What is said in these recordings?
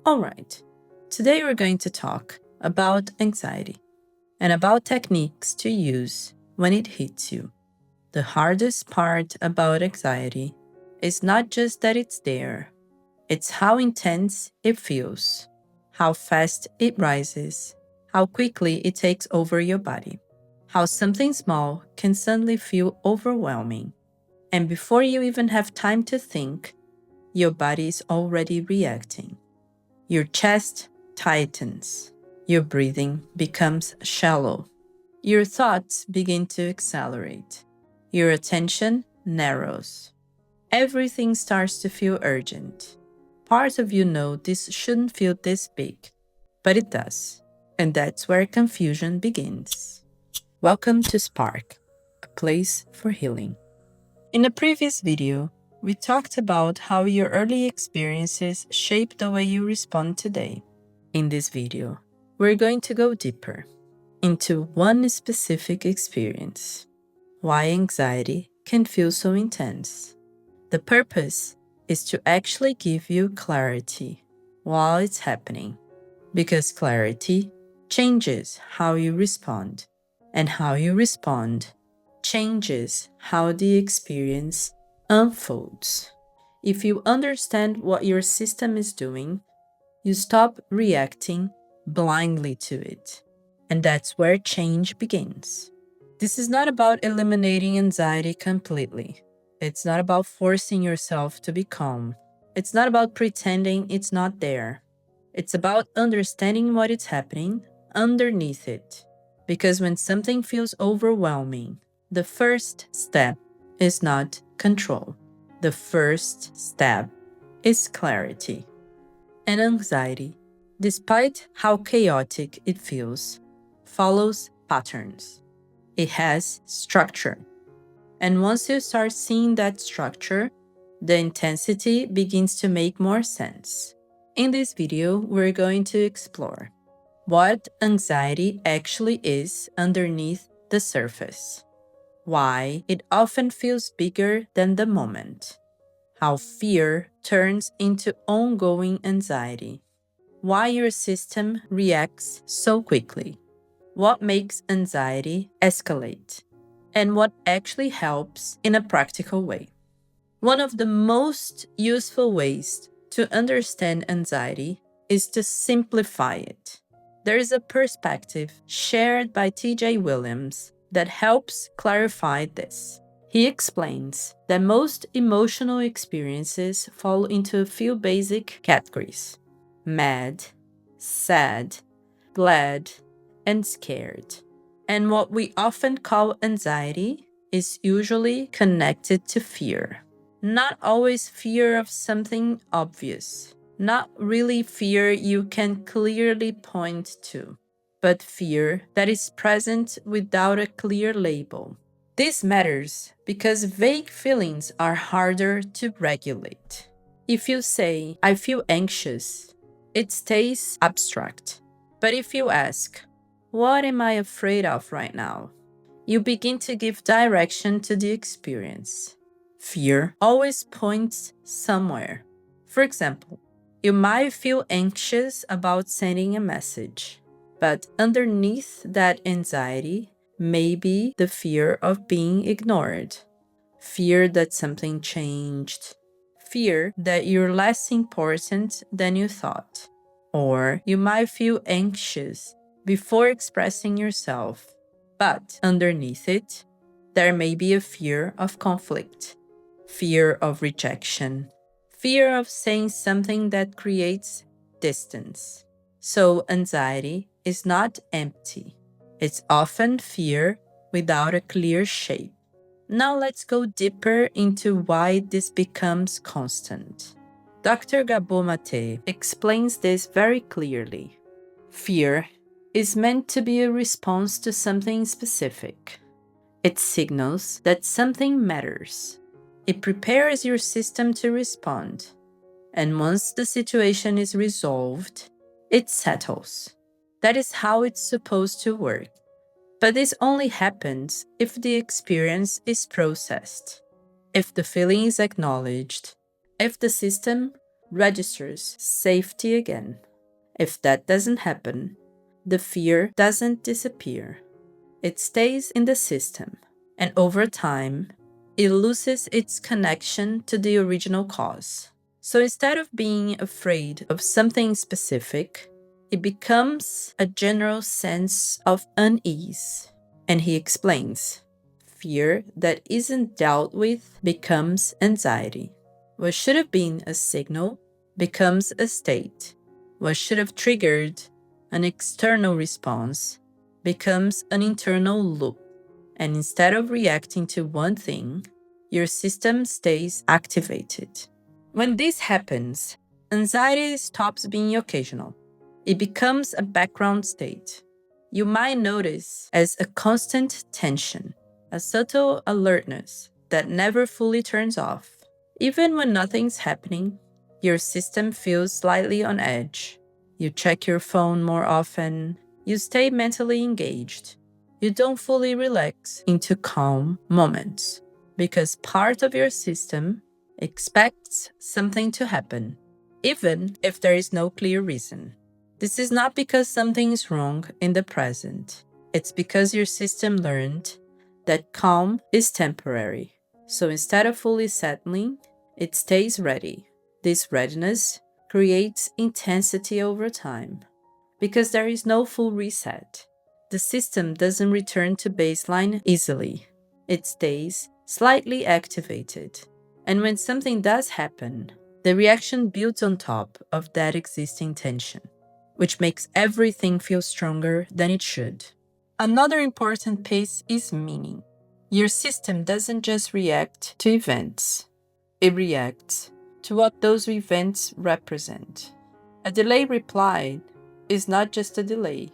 Alright, today we're going to talk about anxiety and about techniques to use when it hits you. The hardest part about anxiety is not just that it's there, it's how intense it feels, how fast it rises, how quickly it takes over your body, how something small can suddenly feel overwhelming. And before you even have time to think, your body is already reacting. Your chest tightens. Your breathing becomes shallow. Your thoughts begin to accelerate. Your attention narrows. Everything starts to feel urgent. Part of you know this shouldn't feel this big, but it does. And that's where confusion begins. Welcome to Spark, a place for healing. In a previous video, we talked about how your early experiences shape the way you respond today. In this video, we're going to go deeper into one specific experience, why anxiety can feel so intense. The purpose is to actually give you clarity while it's happening, because clarity changes how you respond, and how you respond changes how the experience unfolds. If you understand what your system is doing, you stop reacting blindly to it. And that's where change begins. This is not about eliminating anxiety completely. It's not about forcing yourself to be calm. It's not about pretending it's not there. It's about understanding what is happening underneath it. Because when something feels overwhelming, the first step is not control. The first step is clarity. And anxiety, despite how chaotic it feels, follows patterns. It has structure. And once you start seeing that structure, the intensity begins to make more sense. In this video, we're going to explore what anxiety actually is underneath the surface, why it often feels bigger than the moment, how fear turns into ongoing anxiety, why your system reacts so quickly, what makes anxiety escalate, and what actually helps in a practical way. One of the most useful ways to understand anxiety is to simplify it. There is a perspective shared by T.J. Williams that helps clarify this. He explains that most emotional experiences fall into a few basic categories: mad, sad, glad, and scared. And what we often call anxiety is usually connected to fear. Not always fear of something obvious, not really fear you can clearly point to, but fear that is present without a clear label. This matters because vague feelings are harder to regulate. If you say, "I feel anxious," it stays abstract. But if you ask, "What am I afraid of right now?" you begin to give direction to the experience. Fear always points somewhere. For example, you might feel anxious about sending a message, but underneath that anxiety may be the fear of being ignored, fear that something changed, fear that you're less important than you thought. Or you might feel anxious before expressing yourself, but underneath it, there may be a fear of conflict, fear of rejection, fear of saying something that creates distance. So anxiety is not empty. It's often fear without a clear shape. Now let's go deeper into why this becomes constant. Dr. Gabor Mate explains this very clearly. Fear is meant to be a response to something specific. It signals that something matters. It prepares your system to respond. And once the situation is resolved, it settles. That is how it's supposed to work. But this only happens if the experience is processed, if the feeling is acknowledged, if the system registers safety again. If that doesn't happen, the fear doesn't disappear. It stays in the system, and over time, it loses its connection to the original cause. So instead of being afraid of something specific, it becomes a general sense of unease. And he explains, fear that isn't dealt with becomes anxiety. What should have been a signal becomes a state. What should have triggered an external response becomes an internal loop. And instead of reacting to one thing, your system stays activated. When this happens, anxiety stops being occasional. It becomes a background state. You might notice as a constant tension, a subtle alertness that never fully turns off. Even when nothing's happening, your system feels slightly on edge. You check your phone more often. You stay mentally engaged. You don't fully relax into calm moments because part of your system expects something to happen, even if there is no clear reason. This is not because something is wrong in the present. It's because your system learned that calm is temporary. So instead of fully settling, it stays ready. This readiness creates intensity over time because there is no full reset. The system doesn't return to baseline easily. It stays slightly activated. And when something does happen, the reaction builds on top of that existing tension, which makes everything feel stronger than it should. Another important piece is meaning. Your system doesn't just react to events, it reacts to what those events represent. A delayed reply is not just a delay.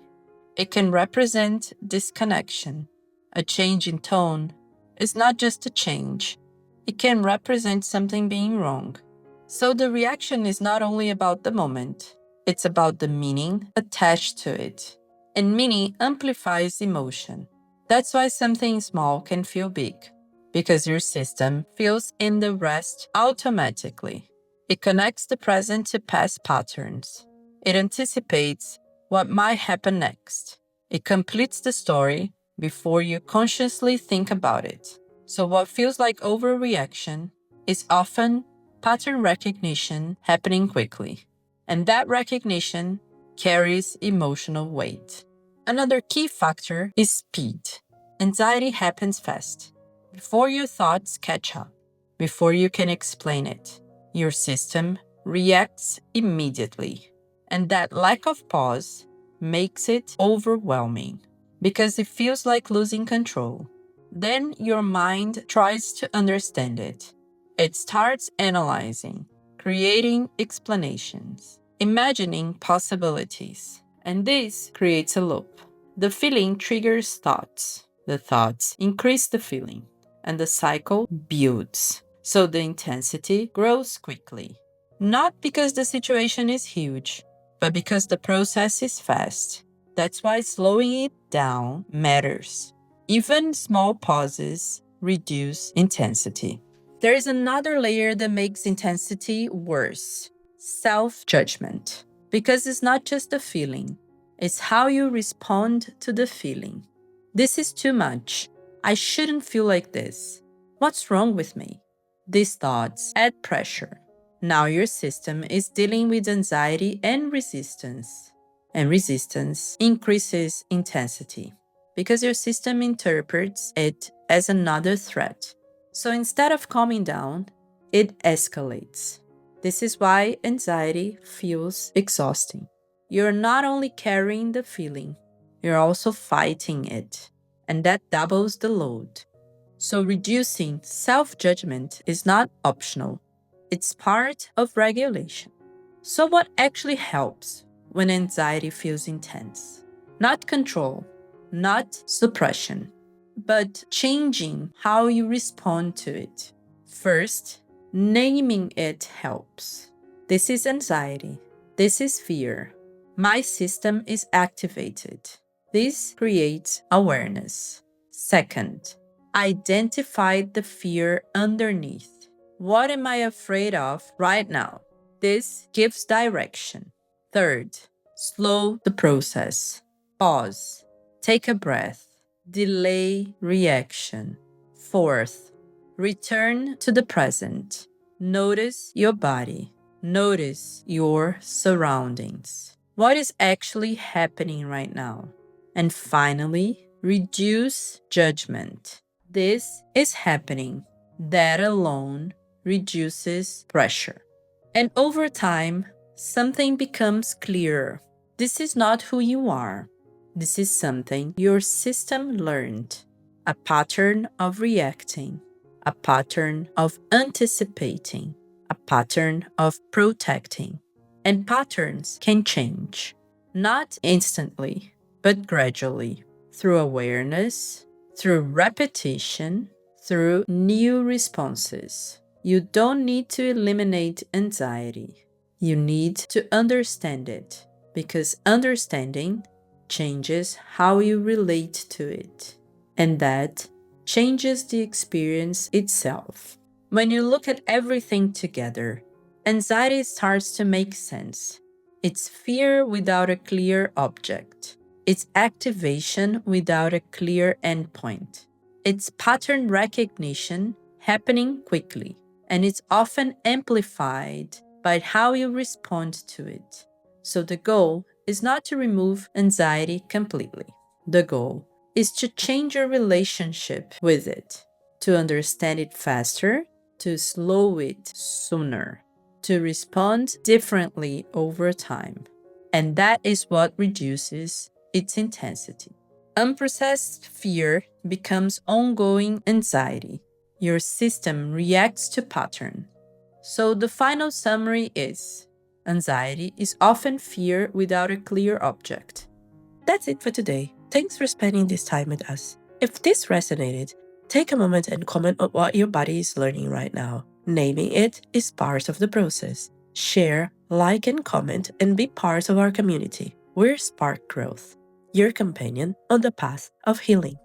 It can represent disconnection. A change in tone is not just a change. It can represent something being wrong. So the reaction is not only about the moment, it's about the meaning attached to it. And meaning amplifies emotion. That's why something small can feel big, because your system fills in the rest automatically. It connects the present to past patterns. It anticipates what might happen next. It completes the story before you consciously think about it. So what feels like overreaction is often pattern recognition happening quickly. And that recognition carries emotional weight. Another key factor is speed. Anxiety happens fast. Before your thoughts catch up, before you can explain it, your system reacts immediately. And that lack of pause makes it overwhelming because it feels like losing control. Then your mind tries to understand it. It starts analyzing, creating explanations, imagining possibilities. And this creates a loop. The feeling triggers thoughts. The thoughts increase the feeling. And the cycle builds. So the intensity grows quickly. Not because the situation is huge, but because the process is fast. That's why slowing it down matters. Even small pauses reduce intensity. There is another layer that makes intensity worse: self-judgment. Because it's not just a feeling, it's how you respond to the feeling. This is too much. I shouldn't feel like this. What's wrong with me? These thoughts add pressure. Now your system is dealing with anxiety and resistance increases intensity because your system interprets it as another threat. So instead of calming down, it escalates. This is why anxiety feels exhausting. You're not only carrying the feeling, you're also fighting it, and that doubles the load. So reducing self-judgment is not optional. It's part of regulation. So what actually helps when anxiety feels intense? Not control, not suppression, but changing how you respond to it. First, naming it helps. This is anxiety. This is fear. My system is activated. This creates awareness. Second, identify the fear underneath. What am I afraid of right now? This gives direction. Third, slow the process. Pause. Take a breath. Delay reaction. Fourth, return to the present. Notice your body. Notice your surroundings. What is actually happening right now? And finally, reduce judgment. This is happening. That alone reduces pressure. And over time, something becomes clearer. This is not who you are. This is something your system learned. A pattern of reacting, a pattern of anticipating, a pattern of protecting. And patterns can change, not instantly, but gradually, through awareness, through repetition, through new responses. You don't need to eliminate anxiety. You need to understand it, because understanding changes how you relate to it, and that changes the experience itself. When you look at everything together, anxiety starts to make sense. It's fear without a clear object. It's activation without a clear endpoint. It's pattern recognition happening quickly, and it's often amplified by how you respond to it. So the goal is not to remove anxiety completely. The goal is to change your relationship with it, to understand it faster, to slow it sooner, to respond differently over time. And that is what reduces its intensity. Unprocessed fear becomes ongoing anxiety. Your system reacts to pattern. So the final summary is: anxiety is often fear without a clear object. That's it for today. Thanks for spending this time with us. If this resonated, take a moment and comment on what your body is learning right now. Naming it is part of the process. Share, like, and comment, and be part of our community. We're Spark Growth, your companion on the path of healing.